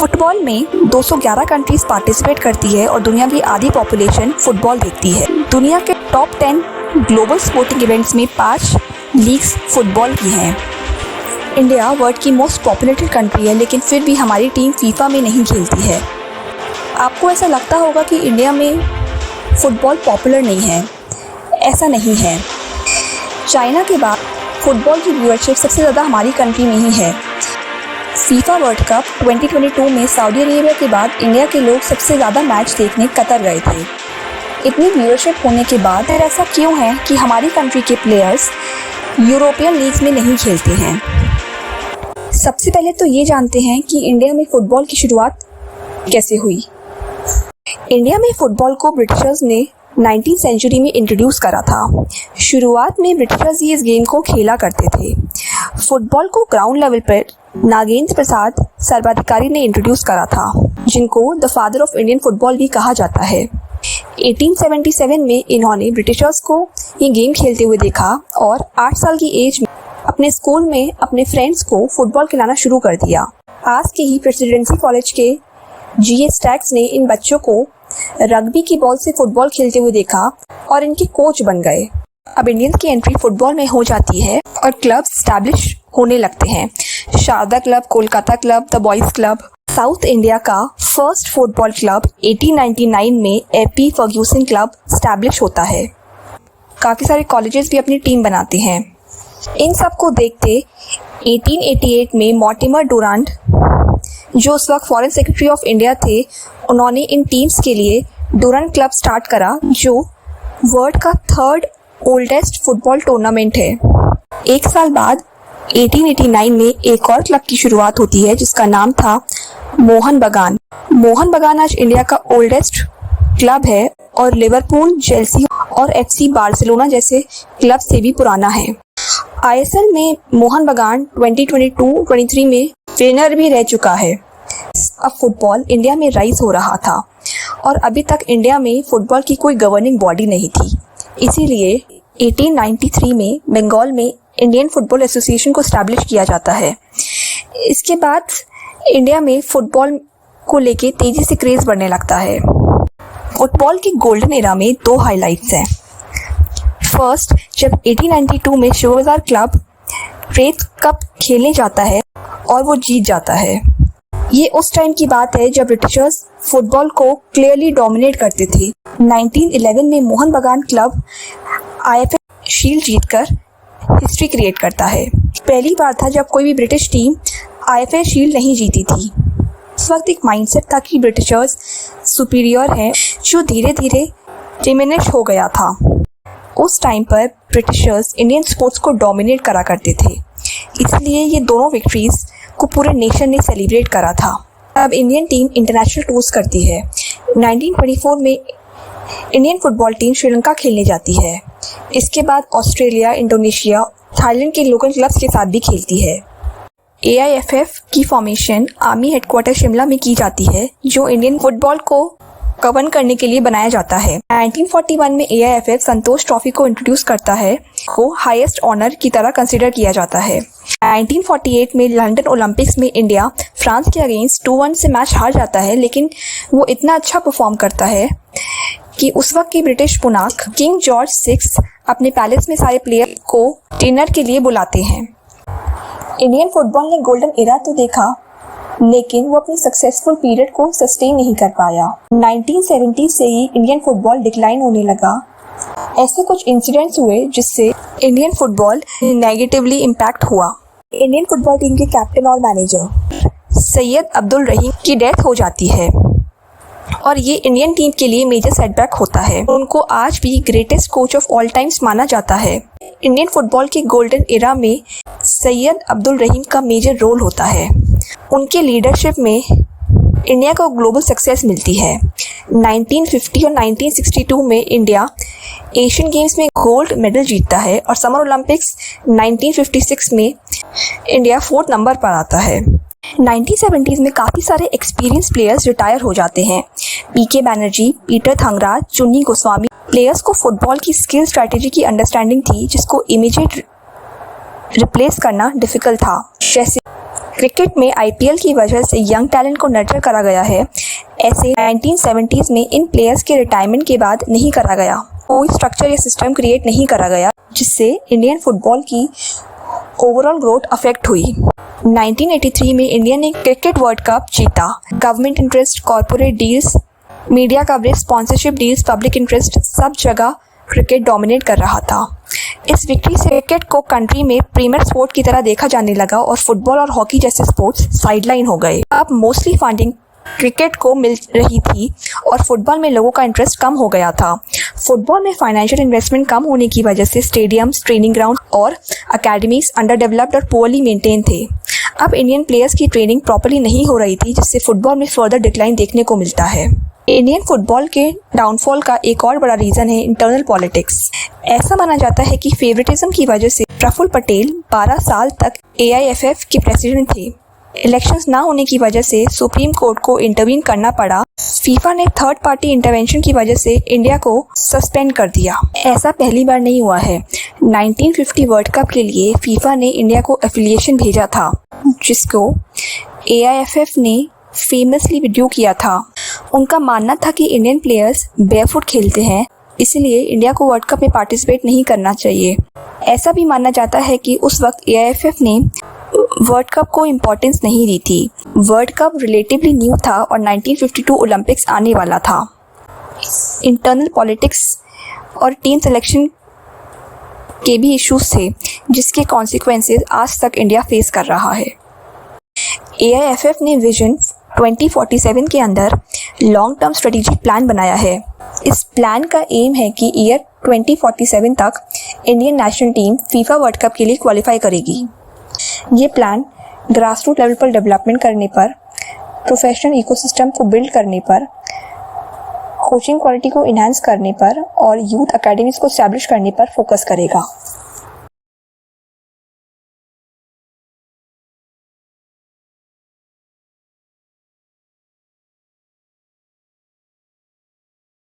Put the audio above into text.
Football में 211 countries participate करती है और दुनिया की आधी पॉपुलेशन फुटबॉल देखती है। दुनिया के टॉप 10 ग्लोबल स्पोर्टिंग इवेंट्स में 5 लीग्स फुटबॉल की हैं। इंडिया वर्ल्ड की मोस्ट पॉपुलेटेड कंट्री है, लेकिन फिर भी हमारी टीम फीफा में नहीं खेलती है। आपको ऐसा लगता होगा कि इंडिया में फुटबॉल पॉपुलर नहीं है। ऐसा नहीं है। चाइना के बाद फुटबॉल की व्यूअरशिप सबसे ज़्यादा हमारी कंट्री में ही है। फीफा वर्ल्ड कप 2022 में सऊदी अरेबिया के बाद इंडिया के लोग सबसे ज़्यादा मैच देखने कतर गए थे। इतनी व्यूअरशिप होने के बाद ऐसा क्यों है कि हमारी कंट्री के प्लेयर्स यूरोपियन लीग्स में नहीं खेलते हैं? सबसे पहले तो ये जानते हैं कि इंडिया में फ़ुटबॉल की शुरुआत कैसे हुई। इंडिया में फ़ुटबॉल को ब्रिटिशर्स ने 19वीं सेंचुरी में इंट्रोड्यूस करा था। शुरुआत में ब्रिटिशर्स ही इस गेम को खेला करते थे। फुटबॉल को ग्राउंड लेवल पर नागेंद्र प्रसाद सर्वाधिकारी ने इंट्रोड्यूस करा था, जिनको the father of Indian football भी कहा जाता है। 1877 में इन्होंने ब्रिटिशर्स को ये गेम खेलते हुए देखा और 8 साल की एज में अपने स्कूल में अपने फ्रेंड्स को फुटबॉल खिलाना शुरू कर दिया। पास के ही प्रेसिडेंसी कॉलेज के G.S. स्टैक्स ने इन बच्चों को रग्बी की बॉल से फुटबॉल खेलते हुए देखा और इनके कोच बन गए। अब इंडियंस की एंट्री फुटबॉल में हो जाती है और क्लब्स स्टैब्लिश होने लगते हैं। Sharada club, Kolkata club, the boys club. South India का फर्स्ट फुटबॉल क्लब 1899 में AP फर्ग्यूसन क्लब स्टैब्लिश होता है। काफ़ी सारे कॉलेजेस भी अपनी टीम बनाते हैं। इन सब को देखते 1888 में मॉर्टिमर डुरांट, जो उस वक्त फॉरेन सेक्रेटरी ऑफ इंडिया थे, उन्होंने इन टीम्स के लिए डुरांट क्लब स्टार्ट करा, जो वर्ल्ड का 3rd ओल्डेस्ट फुटबॉल टूर्नामेंट है। एक साल बाद 1889 में एक और क्लब की शुरुआत होती है, जिसका नाम था मोहन बगान। मोहन बगान आज इंडिया का ओल्डेस्ट क्लब है और लिवरपूल, चेल्सी और FC बार्सिलोना जैसे क्लब से भी पुराना है। ISL में मोहन बगान 2022-23 में विनर भी रह चुका है। अब फुटबॉल इंडिया में राइज हो रहा था और अभी तक इंडिया में फुटबॉल की कोई गवर्निंग बॉडी नहीं थी। इसीलिए 1893 में बंगाल में इंडियन फुटबॉल एसोसिएशन को स्टैब्लिश किया जाता है। इसके बाद इंडिया में फुटबॉल को लेके तेज़ी से क्रेज़ बढ़ने लगता है। फुटबॉल की गोल्डन एरा में 2 हाइलाइट्स हैं। फर्स्ट, जब 1892 में शिवबाजार क्लब रेत कप खेलने जाता है और वो जीत जाता है। ये उस टाइम की बात है जब ब्रिटिशर्स फुटबॉल को क्लियरली डोमिनेट करते थे। 1911 में मोहन बगान क्लब IFA शील्ड जीतकर हिस्ट्री क्रिएट करता है। पहली बार था जब कोई भी ब्रिटिश टीम IFA शील्ड नहीं जीती थी। उस वक्त एक माइंडसेट था कि ब्रिटिशर्स सुपीरियर हैं, जो धीरे धीरे डिमिनिश हो गया था। उस टाइम पर ब्रिटिशर्स इंडियन स्पोर्ट्स को डोमिनेट करा करते थे, इसलिए ये दोनों विक्ट्रीज को पूरे नेशन ने सेलिब्रेट करा था। अब इंडियन टीम इंटरनेशनल टूर्स करती है। 1924 में इंडियन फुटबॉल टीम श्रीलंका खेलने जाती है। इसके बाद ऑस्ट्रेलिया, इंडोनेशिया, थाईलैंड के लोकल क्लब्स के साथ भी खेलती है। AIFF की फॉर्मेशन आर्मी हेडक्वार्टर शिमला में की जाती है, जो इंडियन फुटबॉल को गवर्न करने के लिए बनाया जाता है। 1941 में AIFF संतोष ट्रॉफी को इंट्रोड्यूस करता है, को हाईएस्ट ऑनर की तरह कंसिडर किया जाता है। 1948 में लंदन ओलंपिक्स में इंडिया फ्रांस के अगेंस्ट 2-1 से मैच हार जाता है, लेकिन वो इतना अच्छा परफॉर्म करता है कि उस वक्त के ब्रिटिश पुनाक किंग जॉर्ज 6 अपने पैलेस में सारे प्लेयर को डिनर के लिए बुलाते हैं। इंडियन फुटबॉल ने गोल्डन एरा तो देखा, लेकिन वो अपनी सक्सेसफुल पीरियड को सस्टेन नहीं कर पाया। 1970 से ही इंडियन फुटबॉल डिक्लाइन होने लगा। ऐसे कुछ इंसिडेंट्स हुए जिससे इंडियन फुटबॉल नेगेटिवली इम्पैक्ट हुआ। इंडियन फुटबॉल टीम के कैप्टन और मैनेजर सैयद अब्दुल रहीम की डेथ हो जाती है और ये इंडियन टीम के लिए मेजर सेटबैक होता है। उनको आज भी greatest coach of all times माना जाता है। इंडियन फुटबॉल के गोल्डन एरा में सैयद अब्दुल रहीम का मेजर रोल होता है। उनके लीडरशिप में इंडिया को ग्लोबल सक्सेस मिलती है। 1950 और 1962 में इंडिया एशियन गेम्स में गोल्ड मेडल जीतता है और समर ओलंपिक्स 1956 में इंडिया 4th नंबर पर आता है। 1970s में काफ़ी सारे एक्सपीरियंस प्लेयर्स रिटायर हो जाते हैं। PK बैनर्जी, पीटर थंगराज, चुन्नी गोस्वामी। प्लेयर्स को फुटबॉल की स्किल स्ट्रैटेजी की अंडरस्टैंडिंग थी, जिसको इमीडिएट रिप्लेस करना डिफिकल्ट था। जैसे क्रिकेट में आईपीएल की वजह से यंग टैलेंट को नर्चर करा गया है, ऐसे 1970s में इन प्लेयर्स के रिटायरमेंट के बाद नहीं करा गया। कोई स्ट्रक्चर या सिस्टम क्रिएट नहीं करा गया जिससे इंडियन फुटबॉल की ओवरऑल ग्रोथ अफेक्ट हुई। 1983 में इंडिया ने क्रिकेट वर्ल्ड कप जीता। Government interest, corporate deals, media coverage, sponsorship deals, public interest, सब जगह क्रिकेट डोमिनेट कर रहा था। इस विक्ट्री से क्रिकेट को कंट्री में प्रीमियर स्पोर्ट की तरह देखा जाने लगा और फुटबॉल और हॉकी जैसे स्पोर्ट्स साइडलाइन हो गए। अब मोस्टली फंडिंग क्रिकेट को मिल रही थी और फुटबॉल में लोगों का इंटरेस्ट कम हो गया था। फुटबॉल में फाइनेंशियल इन्वेस्टमेंट कम होने की वजह से स्टेडियम्स, ट्रेनिंग ग्राउंड और अकेडमीज अंडर डेवलप्ड और पुअरली मेंटेन थे। अब इंडियन प्लेयर्स की ट्रेनिंग प्रॉपर्ली नहीं हो रही थी, जिससे फुटबॉल में फर्दर डिक्लाइन देखने को मिलता है। इंडियन फुटबॉल के डाउनफॉल का एक और बड़ा रीज़न है इंटरनल पॉलिटिक्स। ऐसा माना जाता है कि फेवरेटिज्म की वजह से प्रफुल्ल पटेल 12 साल तक AIFF के प्रेसिडेंट थे। इलेक्शंस ना होने की वजह से सुप्रीम कोर्ट को इंटरवीन करना पड़ा। फीफा ने थर्ड पार्टी इंटरवेंशन की वजह से इंडिया को सस्पेंड कर दिया। ऐसा पहली बार नहीं हुआ है। 1950 वर्ल्ड कप के लिए फीफा ने इंडिया को एफिलिएशन भेजा था, जिसको AIFF ने फेमसली वीडियो किया था। उनका मानना था कि इंडियन प्लेयर्स बेयरफुट खेलते हैं, इसलिए इंडिया को वर्ल्ड कप में पार्टिसिपेट नहीं करना चाहिए। ऐसा भी माना जाता है कि उस वक्त AIFF ने वर्ल्ड कप को इम्पोर्टेंस नहीं दी थी। वर्ल्ड कप रिलेटिवली न्यू था और 1952 ओलंपिक्स आने वाला था। इंटरनल पॉलिटिक्स और टीम सिलेक्शन के भी इश्यूज थे, जिसके कॉन्सिक्वेंसेस आज तक इंडिया फेस कर रहा है। AIFF ने विजन 2047 के अंदर लॉन्ग टर्म स्ट्रेटेजिक प्लान बनाया है। इस प्लान का एम है कि ईयर 2047 तक Indian national team FIFA world cup के लिए क्वालिफाई करेगी। ये प्लान ग्रासरूट लेवल पर डेवलपमेंट करने पर, प्रोफेशनल इकोसिस्टम को बिल्ड करने पर, कोचिंग क्वालिटी को इन्हांस करने पर और यूथ अकेडमीज को एस्टैब्लिश करने पर फोकस करेगा।